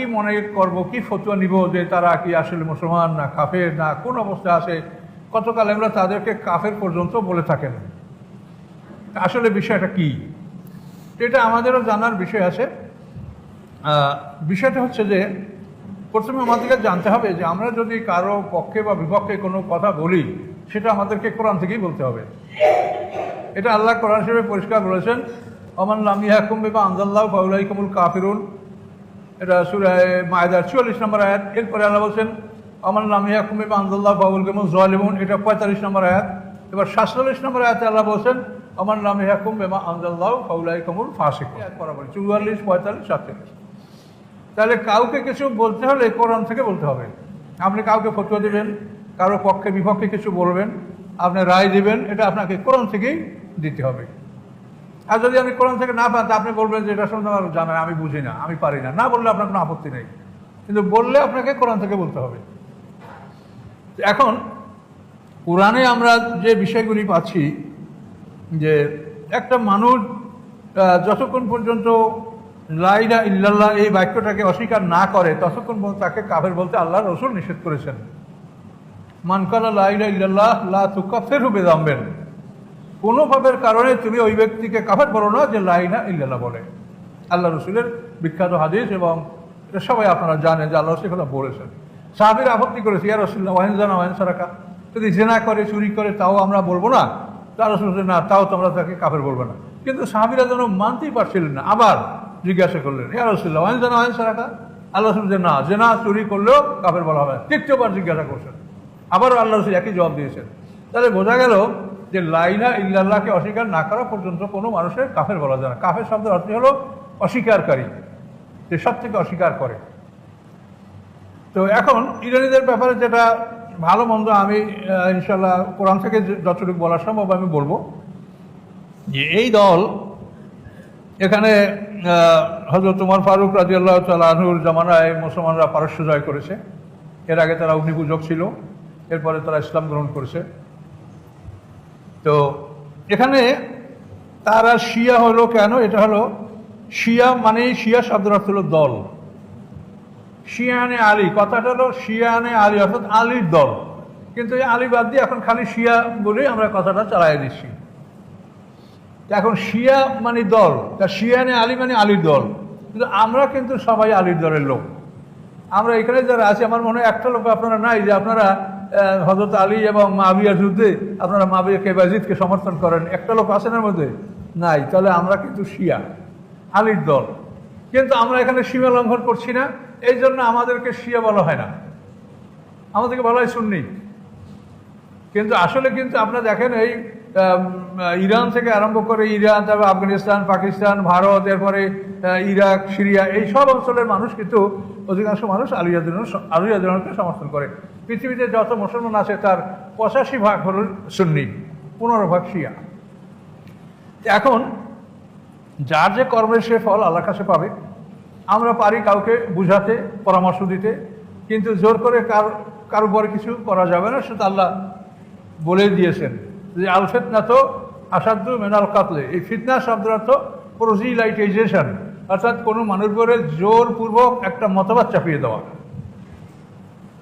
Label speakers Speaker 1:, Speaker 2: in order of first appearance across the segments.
Speaker 1: কি মনে করব, কি ফতোয়া নিব যে তারা কি আসলে মুসলমান না কাফের না কোন অবস্থা আছে। কতকাল আমরা তাদেরকে কাফের পর্যন্ত বলে থাকেন। আসলে বিষয়টা কি, এটা আমাদেরও জানার বিষয় আছে। বিষয়টা হচ্ছে যে প্রথমে আমাদেরকে জানতে হবে যে আমরা যদি কারো পক্ষে বা বিপক্ষে কোনো কথা বলি, সেটা আমাদেরকে কোরআন থেকেই বলতে হবে। এটা আল্লাহ কোরআন শরীফে পরিষ্কার বলেছেন, ওমান লাম ইয়াহকুম বিমা আনজাল্লাহু ফাউলাইকা হুমুল কাফিরুন। এটা সূরা মায়েদার 44 নম্বর আয়াত। এরপরে আল্লাহ বলছেন ওমান লাম ইয়াহকুম বিমা আনজাল্লাহু ফাউলাইকা হুমুজ জালিমুন, এটা 45 নম্বর আয়াত। এবার 47 নম্বর আয়াতে আল্লাহ বলছেন ওমান লাম ইয়াহকুম বিমা আনজাল্লাহু ফাউলাইকা হুমুল ফাসিকুন। বরাবর 44, 45, 47। তাহলে কাউকে কিছু বলতে হলে কোরআন থেকে বলতে হবে। আপনি কাউকে ফতোয়া দেবেন, কারো পক্ষে বিপক্ষে কিছু বলবেন, আপনি রায় দিবেন, এটা আপনাকে কোরআন থেকেই দিতে হবে। আর যদি আপনি কোরআন থেকে না পান, তা আপনি বলবেন যে এটা সম্বন্ধে আমার জানা, আমি বুঝি না, আমি পারি না, না বললে আপনার কোনো আপত্তি নেই, কিন্তু বললে আপনাকে কোরআন থেকে বলতে হবে। এখন কোরআনে আমরা যে বিষয়গুলি পাচ্ছি যে একটা মানুষ যতক্ষণ পর্যন্ত লা ইলাহা ইল্লাল্লাহ এই বাক্যটাকে অস্বীকার না করে ততক্ষণ পর্যন্ত তাকে কাফের বলতে আল্লাহ রাসূল নিষেধ করেছেন। মান কালা লা ইলাহা ইল্লাল্লাহ লা তুকাফিরহু বিযামবিন, কোনো পাপের কারণে তুমি ওই ব্যক্তিকে কাফের বলো না যে লা ইলাহা ইল্লাল্লাহ বলে। আল্লাহ রাসূলের বিখ্যাত হাদিস, এবং এটা সবাই আপনারা জানেন যে আল্লাহ রাসূল বলেছেন। সাহাবীরা আপত্তি করেছে, ইয়া রাসূলুল্লাহ ওয়াইন জানা ওয়াইন সারাকা, যদি জিনা করে চুরি করে তাও আমরা বলবো না? তা রাসূল বললেন না, তাও তোমরা তাকে কাফের বলবে না। কিন্তু সাহাবীরা যেন মানতেই পারছিলেন না, আবার জিজ্ঞাসা করলেন, ইয়া রাসূলুল্লাহ ওয়াইন জানা ওয়াইন সারাকা, আল্লাহ রাসূল যে না, জেনা চুরি করলেও কাফের বলা হবে না। তৃতীয়বার জিজ্ঞাসা করছেন, আবারও আল্লাহ রাসূল একই জবাব দিয়েছেন। তাহলে বোঝা গেল যে লা ইলাহা ইল্লাল্লাহকে অস্বীকার না করা পর্যন্ত কোনো মানুষের কাফের বলা যায় না। কাফের শব্দের অর্থ হলো অস্বীকারী, যে সব থেকে অস্বীকার করে। তো এখন ইরানিদের ব্যাপারে যেটা ভালো মন্দ আমি ইনশাল্লাহ কোরআন থেকে যতটুকু বলা সম্ভব আমি বলবো যে এই দল এখানে হযরত ওমর ফারুক রাদিয়াল্লাহু তাআলা আনহুর জামানায় মুসলমানরা পারস্য জয় করেছে। এর আগে তারা অগ্নিপূজক ছিল, এরপরে তারা ইসলাম গ্রহণ করেছে। তো এখানে তারা শিয়া হলো কেন? এটা হলো শিয়া মানে শিয়া শব্দের অর্থ হলো দল। শিয়ানে আলী, কথাটা হলো শিয়ানে আলী অর্থাৎ আলীর দল, কিন্তু এই আলী বাদ দিয়ে এখন খালি শিয়া বলেই আমরা কথাটা চালাই দিচ্ছি। এখন শিয়া মানে দল, তা শিয়ানে আলী মানে আলীর দল, কিন্তু আমরা কিন্তু সবাই আলীর দলের লোক। আমরা এখানে যারা আছি, আমার মনে হয় একটা লোক আপনারা নাই যে আপনারা হযরত আলী এবং মুআবিয়ার যুদ্ধে আপনারা মুআবিয়া কে ইয়াজিদকে সমর্থন করেন, একটা লোক আছেন এর মধ্যে? নাই। তাহলে আমরা কিন্তু শিয়া, আলীর দল, কিন্তু আমরা এখানে সীমা লঙ্ঘন করছি না, এই জন্য আমাদেরকে শিয়া বলা হয় না, আমাদেরকে বলা হয় সুন্নি। কিন্তু আসলে কিন্তু আপনারা দেখেন এই ইরান থেকে আরম্ভ করে ইরান, তারপর আফগানিস্তান, পাকিস্তান, ভারত, এরপরে ইরাক, সিরিয়া, এই সব অঞ্চলের মানুষ কিন্তু অধিকাংশ মানুষ আলিয়াকে সমর্থন করে। পৃথিবীতে যত মুসলমান আছে তার 85% হল সুন্নি, 15% শিয়া। এখন যার যে কর্মের সে ফল আল্লাহর কাছে পাবে। আমরা পারি কাউকে বুঝাতে, পরামর্শ দিতে, কিন্তু জোর করে কারো উপরে কিছু করা যাবে না, সেটা আল্লাহ বলে দিয়েছেন যে আল ফিতনা তো আসাদু মিনাল কাতলে। এই ফিতনা শব্দের অর্থ প্রোজিলাইটেশন, অর্থাৎ কোনো মানুষের উপরে জোরপূর্বক একটা মতবাদ চাপিয়ে দেওয়া।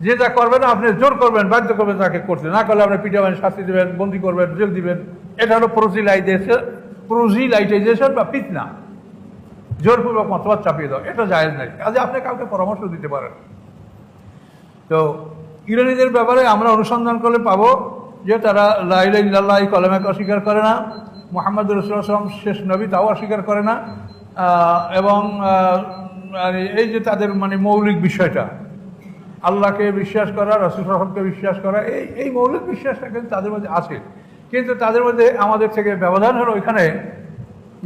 Speaker 1: যে যা করবে না আপনি জোর করবেন, বাধ্য করবেন তাকে করতে, না করলে আপনি পিটাবেন, শাস্তি দেবেন, বন্দি করবেন, জেল দিবেন। এটা হলো প্রোজিলাইটেশন বা ফিতনা, জোরপূর্বক মতবাদ চাপিয়ে দেওয়া। এটা জায়েজ নাই। কাজে আপনি কাউকে পরামর্শ দিতে পারেন। তো ইরানিদের ব্যাপারে আমরা অনুসন্ধান করলে পাবো যে তারা লা ইলাহা ইল্লাল্লাহ এই কলেমাকে অস্বীকার করে না, মুহাম্মদ রাসূলুল্লাহ সাল্লাল্লাহু আলাইহি ওয়াসাল্লাম শেষ নবী তাও অস্বীকার করে না, এবং এই যে তাদের মানে মৌলিক বিষয়টা, আল্লাহকে বিশ্বাস করা, রাসূল সাল্লাল্লাহু আলাইহি ওয়াসাল্লামকে বিশ্বাস করা, এই মৌলিক বিশ্বাসটা কিন্তু তাদের মধ্যে আছে। কিন্তু তাদের মধ্যে আমাদের থেকে ব্যবধান হলো এখানে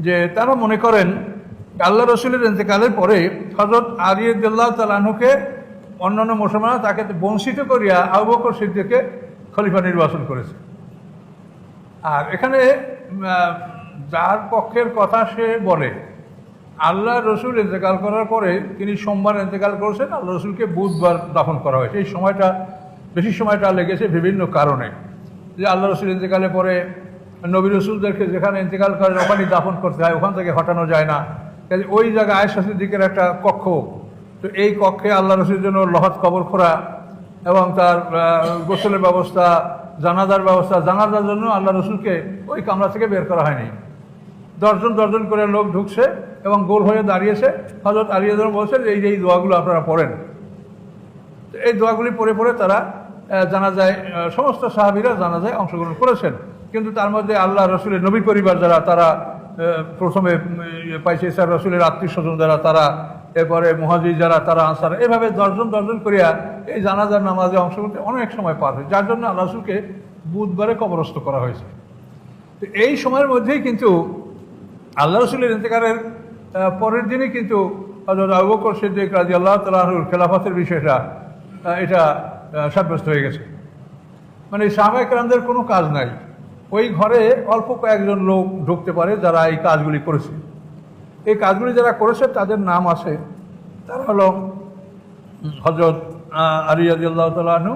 Speaker 1: যে তারা মনে করেন আল্লাহ রসুলের ইন্তেকালের পরে হযরত আলী রাদিয়াল্লাহু তাআলা আনহুকে অন্যান্য মুসলমানরা তাকে বঞ্চিত করিয়া আবু বকর সিদ্দিককে খলিফা নির্বাচন করেছে। আর এখানে যার পক্ষের কথা সে বলে, আল্লাহ রসুল ইন্তেকাল করার পরে তিনি সোমবার ইন্তেকাল করেছেন, আল্লাহ রসুলকে বুধবার দাফন করা হয়েছে। এই সময়টা বেশি সময়টা লেগেছে বিভিন্ন কারণে, যে আল্লাহ রসুল ইন্তেকালের পরে নবী রসুলদেরকে যেখানে ইন্তেকাল করেন ওখানেই দাফন করতে হয়, ওখান থেকে হটানো যায় না। কাজে ওই জায়গায় আয়েশা সিদ্দিকের একটা কক্ষ তো এই কক্ষে আল্লাহ রসুলের জন্য লহদ কবর খোঁড়া এবং তার গোসলের ব্যবস্থা, জানাজার ব্যবস্থা, জানাজার জন্য আল্লাহ রসুলকে ওই কামরা থেকে বের করা হয়নি। দশজন করে লোক ঢুকছে এবং গোল হয়ে দাঁড়িয়েছে। হযরত আলী রাদিয়াল্লাহু বলছেন এই দোয়াগুলো আপনারা পড়েন। এই দোয়াগুলি পড়ে তারা জানাজায়, সমস্ত সাহাবীরা জানাজায় অংশগ্রহণ করেছেন। কিন্তু তার মধ্যে আল্লাহ রসুলের নবী পরিবার যারা, তারা প্রথমে পাইছে ইসা রসুলের আত্মীয় স্বজন যারা, তারা, এরপরে মুহাজির যারা, তারা আনসার, এভাবে দশজন করিয়া এই জানাজার নামাজে অংশগ্রহণ অনেক সময় পার হয়, যার জন্য আল্লাহ রসুলকে বুধবারে কবরস্থ করা হয়েছে। তো এই সময়ের মধ্যেই কিন্তু আল্লাহ রসুলের ইন্তেকালের পরের দিনই কিন্তু হযরত আবু বকর সিদ্দিক রাদিয়াল্লাহু তাআলা আনহুর খেলাফতের বিষয়টা এটা সাব্যস্ত হয়ে গেছে। মানে সাহাবায়ে কেরামদের কোনো কাজ নাই, ওই ঘরে অল্প কয়েকজন লোক ঢুকতে পারে যারা এই কাজগুলি করেছে। এই কাজগুলি যারা করেছে তাদের নাম আছে, তারা হলো হযরত আলী রাদিয়াল্লাহু তাআলা আনহু,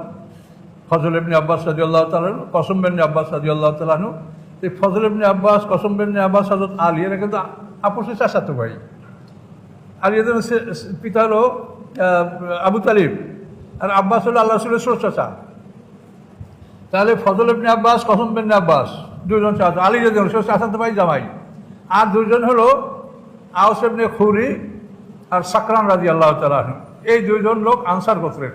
Speaker 1: ফজল ইবনে আব্বাস রাদিয়াল্লাহু তাআলা আনহু, কসম বিন আব্বাস রাদিয়াল্লাহু তাআলা আনহু। এই ফজল ইবনে আব্বাস, কসম বিন আব্বাস, হযরত আলী, এরা কিন্তু আপসে চাচাতো ভাই। আলী রাদিয়াল্লাহু পিতা হলো আবু তালিব, আর আব্বাস হলো আল্লাহ রাসূলের ছোট চাচা। তাহলে ফজল ইবনে আব্বাস, কসম বিন আব্বাস দুজন চাচা, আলী রাদিয়াল্লাহু চাচাতো ভাই জামাই। আর দুজন হলো আওস ইবনে খুরি আর সাকরান রাদিয়াল্লাহু তাআলা আনহু। এই দুইজন লোক আনসার গোত্রের।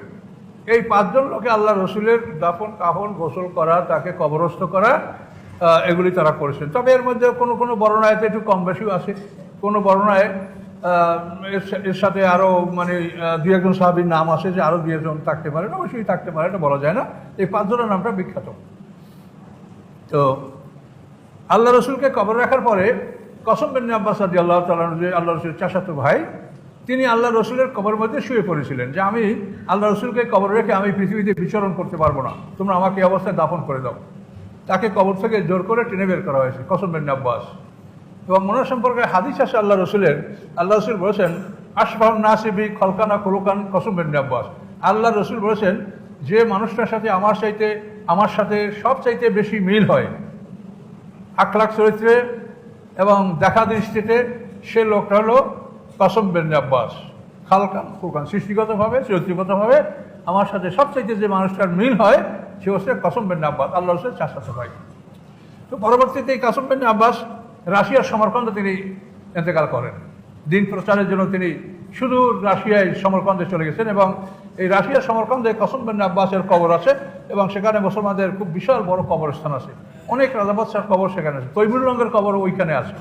Speaker 1: এই পাঁচজন লোকে আল্লাহ রসুলের দাফন কাফন, গোসল করা, তাকে কবরস্থ করা, এগুলি তারা করেছেন। তবে এর মধ্যে কোনো বর্ণনায় একটু কম বেশিও আছে, কোনো বর্ণনায় এর সাথে আরও মানে দুই একজন সাহাবীর নাম আসে যে আরও দুই একজন থাকতে পারে, অবশ্যই থাকতে পারে, এটা বলা যায় না। এই পাঁচজনের নামটা বিখ্যাত। তো আল্লাহ রসুলকে কবর রাখার পরে কসম বিন আব্বাস রাদিয়াল্লাহু তাআলা আনহু, যে আল্লাহ রসুলের চাচাতো ভাই, তিনি আল্লাহ রসুলের কবরের মধ্যে শুয়ে পড়েছিলেন যে আমি আল্লাহ রসুলকে কবর রেখে আমি পৃথিবীতে বিচরণ করতে পারবো না, তোমরা আমাকে এই অবস্থায় দাফন করে দাও। তাকে কবর থেকে জোর করে টেনে বের করা হয়েছে, কসম বিন আব্বাস। এবং ওনার সম্পর্কে হাদিস আছে আল্লাহ রসুলের, আল্লাহ রসুল বলেছেন আশবাহুন নাসি বি খলকানা খুলুকান কসম বিন আব্বাস। আল্লাহ রসুল বলেছেন যে মানুষটার সাথে আমার সাথে সবচাইতে বেশি মিল হয় আখলাক চরিত্রে এবং দেখা দৃষ্টিতে, সে লোকটা হলো কসম বিন আব্বাস। খালকান খুলকান, সৃষ্টিগতভাবে, চরিত্রগতভাবে আমার সাথে সবচাইতে যে মানুষটার মিল হয় সে হচ্ছে কসম বিন আব্বাস, আল্লাহ রসুলের চাচাতো ভাই। তো পরবর্তীতে এই কসম বিন আব্বাস রাশিয়ার সমরকন্দে তিনি ইন্তেকাল করেন। দিন প্রচারের জন্য তিনি শুধু রাশিয়ায় সমরকন্দে চলে গেছেন এবং এই রাশিয়ার সমরকন্দে কসম বিন আব্বাসের কবর আছে এবং সেখানে মুসলমানদের খুব বিশাল বড় কবরস্থান আছে, অনেক রাজা বাদশার কবর সেখানে আছে, তৈমুর রঙের কবর ওইখানে আছে।